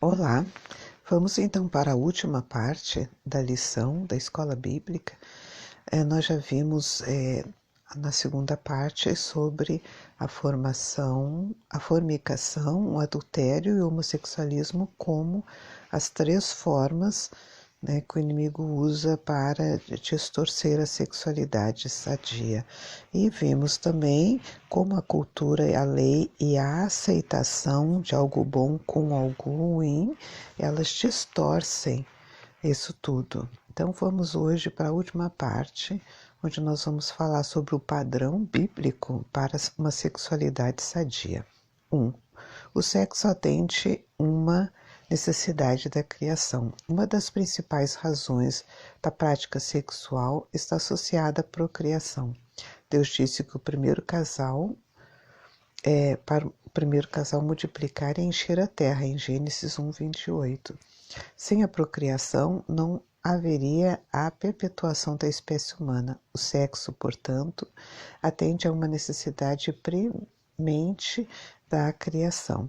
Olá, vamos então para a última parte da lição da escola bíblica. Nós já vimos na segunda parte sobre a fornicação, o adultério e o homossexualismo como as três formas, né, que o inimigo usa para distorcer a sexualidade sadia. E vimos também como a cultura, a lei e a aceitação de algo bom com algo ruim, elas distorcem isso tudo. Então vamos hoje para a última parte, onde nós vamos falar sobre o padrão bíblico para uma sexualidade sadia. 1. O sexo atende uma necessidade da criação. Uma das principais razões da prática sexual está associada à procriação. Deus disse que para o primeiro casal multiplicar e encher a terra, em Gênesis 1:28. Sem a procriação, não haveria a perpetuação da espécie humana. O sexo, portanto, atende a uma necessidade premente da criação.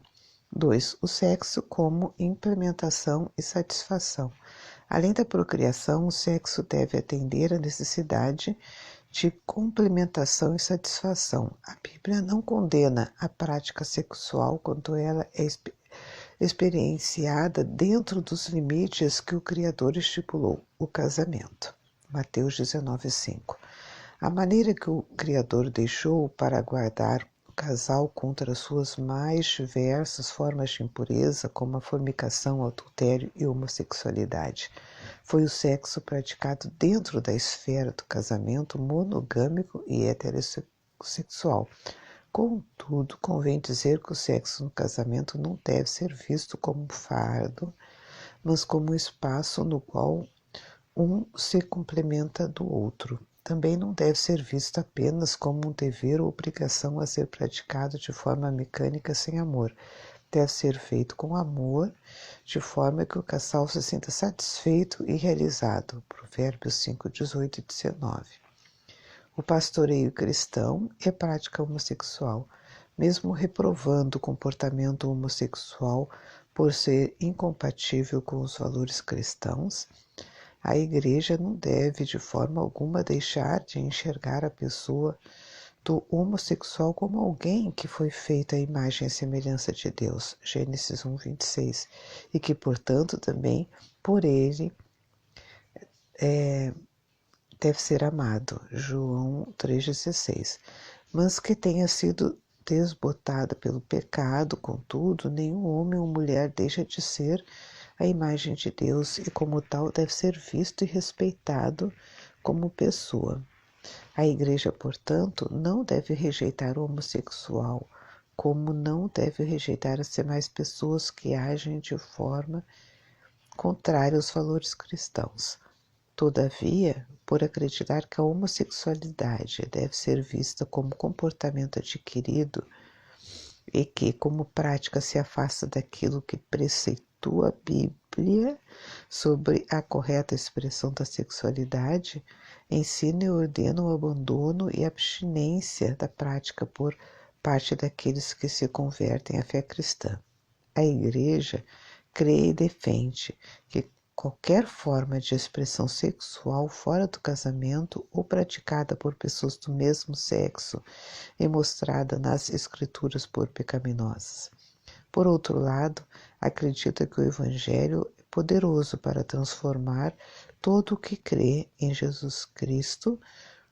2. O sexo como implementação e satisfação. Além da procriação, o sexo deve atender à necessidade de complementação e satisfação. A Bíblia não condena a prática sexual quando ela é experienciada dentro dos limites que o Criador estipulou, o casamento. Mateus 19:5. A maneira que o Criador deixou para guardar o casal contra suas mais diversas formas de impureza, como a fornicação, adultério e homossexualidade, foi o sexo praticado dentro da esfera do casamento monogâmico e heterossexual. Contudo, convém dizer que o sexo no casamento não deve ser visto como um fardo, mas como um espaço no qual um se complementa do outro. Também não deve ser visto apenas como um dever ou obrigação a ser praticado de forma mecânica sem amor. Deve ser feito com amor, de forma que o casal se sinta satisfeito e realizado. Provérbios 5:18 e 19. O pastoreio cristão e a prática homossexual. Mesmo reprovando o comportamento homossexual por ser incompatível com os valores cristãos, a Igreja não deve de forma alguma deixar de enxergar a pessoa do homossexual como alguém que foi feito à imagem e semelhança de Deus, Gênesis 1:26, e que, portanto, também por ele deve ser amado, João 3:16, mas que tenha sido desbotada pelo pecado, contudo, nenhum homem ou mulher deixa de ser a imagem de Deus e, como tal, deve ser visto e respeitado como pessoa. A Igreja, portanto, não deve rejeitar o homossexual, como não deve rejeitar as demais pessoas que agem de forma contrária aos valores cristãos. Todavia, por acreditar que a homossexualidade deve ser vista como comportamento adquirido e que, como prática, se afasta daquilo que preceitua a Bíblia sobre a correta expressão da sexualidade, ensina e ordena o abandono e abstinência da prática por parte daqueles que se convertem à fé cristã. A Igreja crê e defende que qualquer forma de expressão sexual fora do casamento ou praticada por pessoas do mesmo sexo é mostrada nas Escrituras por pecaminosas. Por outro lado, acredita que o Evangelho é poderoso para transformar todo o que crê em Jesus Cristo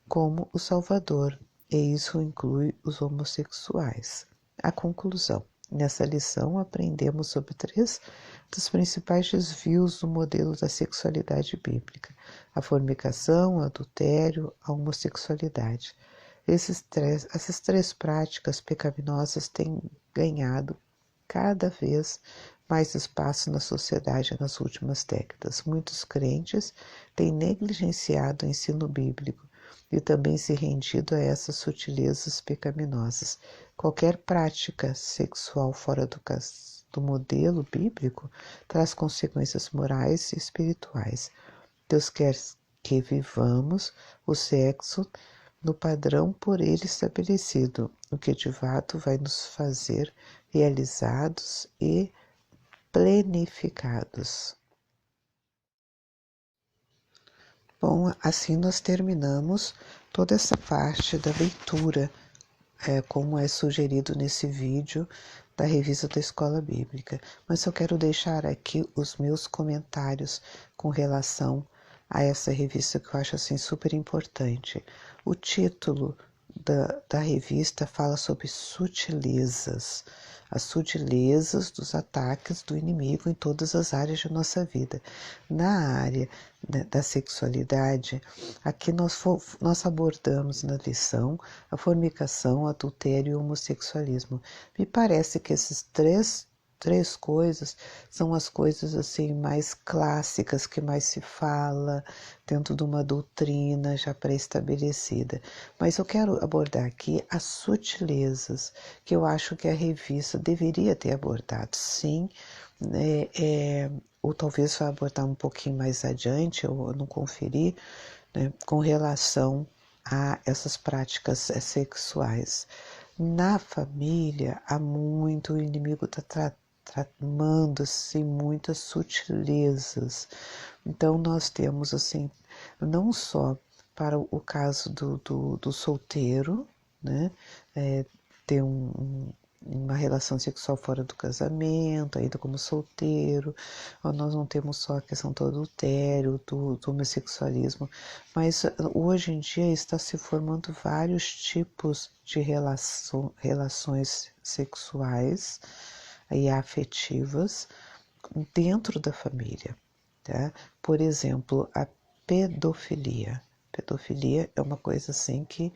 como o Salvador, e isso inclui os homossexuais. A conclusão. Nessa lição, aprendemos sobre 3 dos principais desvios do modelo da sexualidade bíblica: a fornicação, o adultério, a homossexualidade. Essas três práticas pecaminosas têm ganhado cada vez mais espaço na sociedade nas últimas décadas. Muitos crentes têm negligenciado o ensino bíblico e também se rendido a essas sutilezas pecaminosas. Qualquer prática sexual fora do modelo bíblico traz consequências morais e espirituais. Deus quer que vivamos o sexo no padrão por ele estabelecido, o que de fato vai nos fazer realizados e planificados. Bom, assim nós terminamos toda essa parte da leitura, como é sugerido nesse vídeo da revista da Escola Bíblica. Mas eu quero deixar aqui os meus comentários com relação a essa revista que eu acho assim super importante. O título da revista fala sobre sutilezas, as sutilezas dos ataques do inimigo em todas as áreas de nossa vida. Na área da sexualidade, aqui nós abordamos na lição a fornicação, o adultério e o homossexualismo. Me parece que esses três coisas são as coisas assim mais clássicas que mais se fala dentro de uma doutrina já pré-estabelecida. Mas eu quero abordar aqui as sutilezas que eu acho que a revista deveria ter abordado. Sim, ou talvez vá abordar um pouquinho mais adiante, eu não conferi, né, com relação a essas práticas sexuais. Na família, há muito, o inimigo está tramando assim, muitas sutilezas. Então, nós temos, assim, não só para o caso do solteiro, né, ter uma relação sexual fora do casamento, ainda como solteiro, nós não temos só a questão do adultério, do homossexualismo, mas hoje em dia está se formando vários tipos de relações sexuais e afetivas dentro da família, tá? Por exemplo, a pedofilia. Pedofilia é uma coisa assim que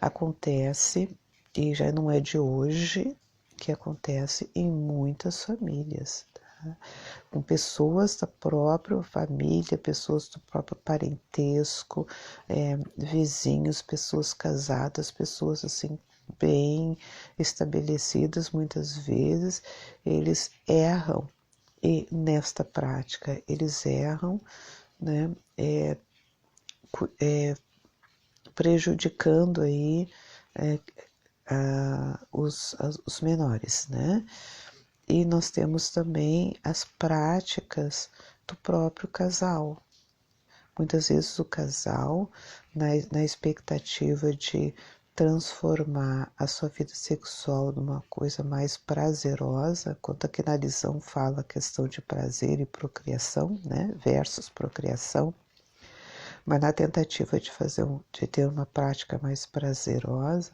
acontece e já não é de hoje, que acontece em muitas famílias, tá? Com pessoas da própria família, pessoas do próprio parentesco, vizinhos, pessoas casadas, pessoas assim bem estabelecidas, muitas vezes eles erram e nesta prática eles erram, né, prejudicando aí os menores, né? E nós temos também as práticas do próprio casal. Muitas vezes o casal, na expectativa de transformar a sua vida sexual numa coisa mais prazerosa, quanto aqui na lição fala a questão de prazer e procriação, né, versus procriação, mas na tentativa de ter uma prática mais prazerosa,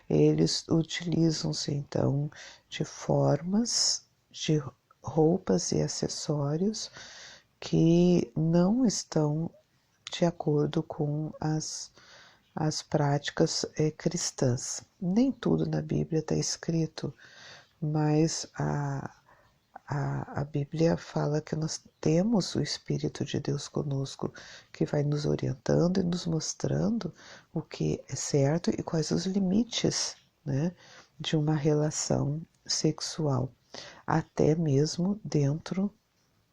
eles utilizam-se então de formas, de roupas e acessórios que não estão de acordo com as práticas cristãs. Nem tudo na Bíblia está escrito, mas a Bíblia fala que nós temos o Espírito de Deus conosco, que vai nos orientando e nos mostrando o que é certo e quais os limites, né, de uma relação sexual, até mesmo dentro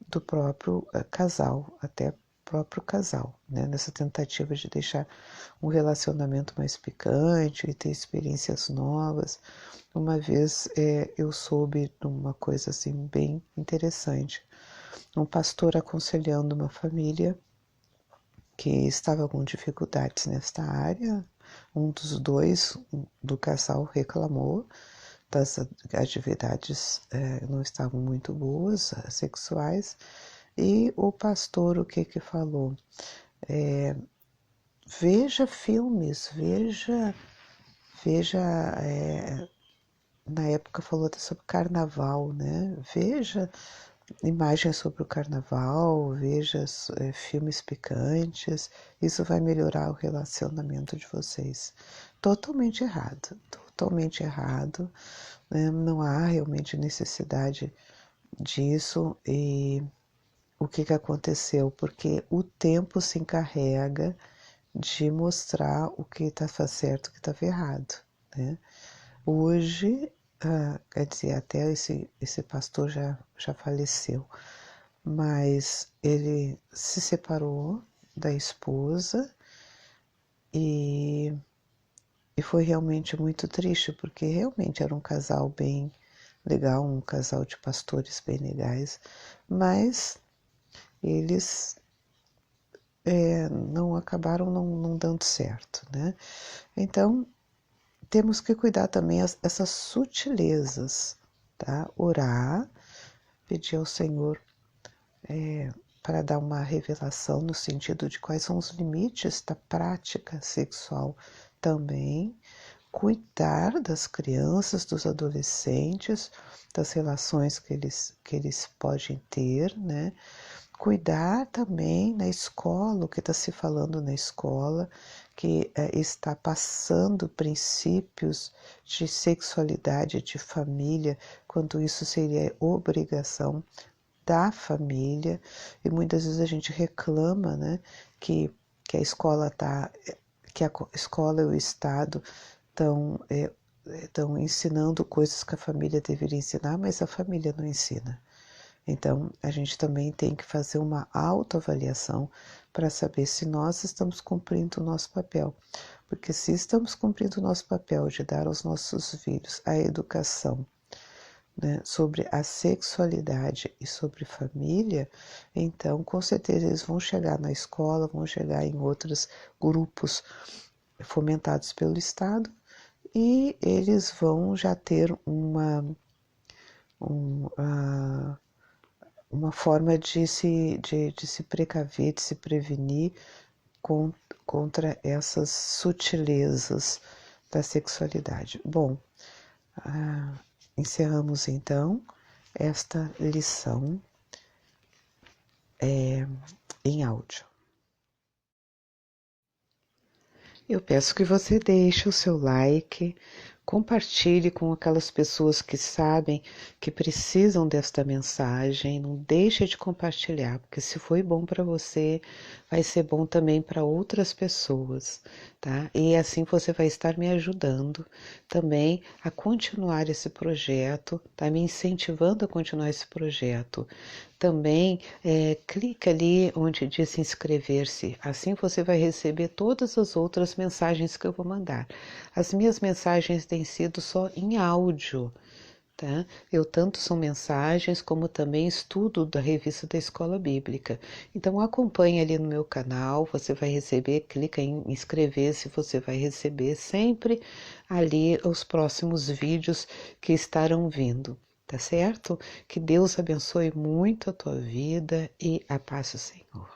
do próprio casal, até próprio casal, né, nessa tentativa de deixar um relacionamento mais picante e ter experiências novas. Uma vez eu soube de uma coisa assim bem interessante. Um pastor aconselhando uma família que estava com dificuldades nesta área. Um dos dois do casal reclamou das atividades não estavam muito boas, sexuais, e o pastor o que falou? Veja filmes, veja na época falou até sobre carnaval, né? Veja imagens sobre o carnaval, veja filmes picantes, isso vai melhorar o relacionamento de vocês. Totalmente errado, né? Não há realmente necessidade disso e o que aconteceu? Porque o tempo se encarrega de mostrar o que está certo e o que estava errado, né? Hoje, quer dizer, até esse pastor já faleceu, mas ele se separou da esposa e foi realmente muito triste, porque realmente era um casal bem legal, um casal de pastores bem legais, mas eles não acabaram não dando certo, né? Então, temos que cuidar também essas sutilezas, tá? Orar, pedir ao Senhor para dar uma revelação no sentido de quais são os limites da prática sexual também, cuidar das crianças, dos adolescentes, das relações que eles podem ter, né? Cuidar também na escola, o que está se falando na escola, que está passando princípios de sexualidade, de família, quando isso seria obrigação da família, e muitas vezes a gente reclama, né, que a escola que a escola e o Estado estão ensinando coisas que a família deveria ensinar, mas a família não ensina. Então, a gente também tem que fazer uma autoavaliação para saber se nós estamos cumprindo o nosso papel. Porque se estamos cumprindo o nosso papel de dar aos nossos filhos a educação, né, sobre a sexualidade e sobre família, então com certeza eles vão chegar na escola, vão chegar em outros grupos fomentados pelo Estado e eles vão já ter uma forma de se precaver, de se prevenir contra essas sutilezas da sexualidade. Bom, encerramos então esta lição em áudio. Eu peço que você deixe o seu like, compartilhe com aquelas pessoas que sabem que precisam desta mensagem, não deixe de compartilhar, porque se foi bom para você, vai ser bom também para outras pessoas, tá? E assim você vai estar me ajudando também a continuar esse projeto, tá me incentivando a continuar esse projeto. Também clica ali onde diz inscrever-se, assim você vai receber todas as outras mensagens que eu vou mandar. As minhas mensagens têm sido só em áudio, tá? Eu tanto são mensagens como também estudo da revista da Escola Bíblica. Então acompanhe ali no meu canal, você vai receber, clica em inscrever-se, você vai receber sempre ali os próximos vídeos que estarão vindo. Tá certo? Que Deus abençoe muito a tua vida e a paz do Senhor.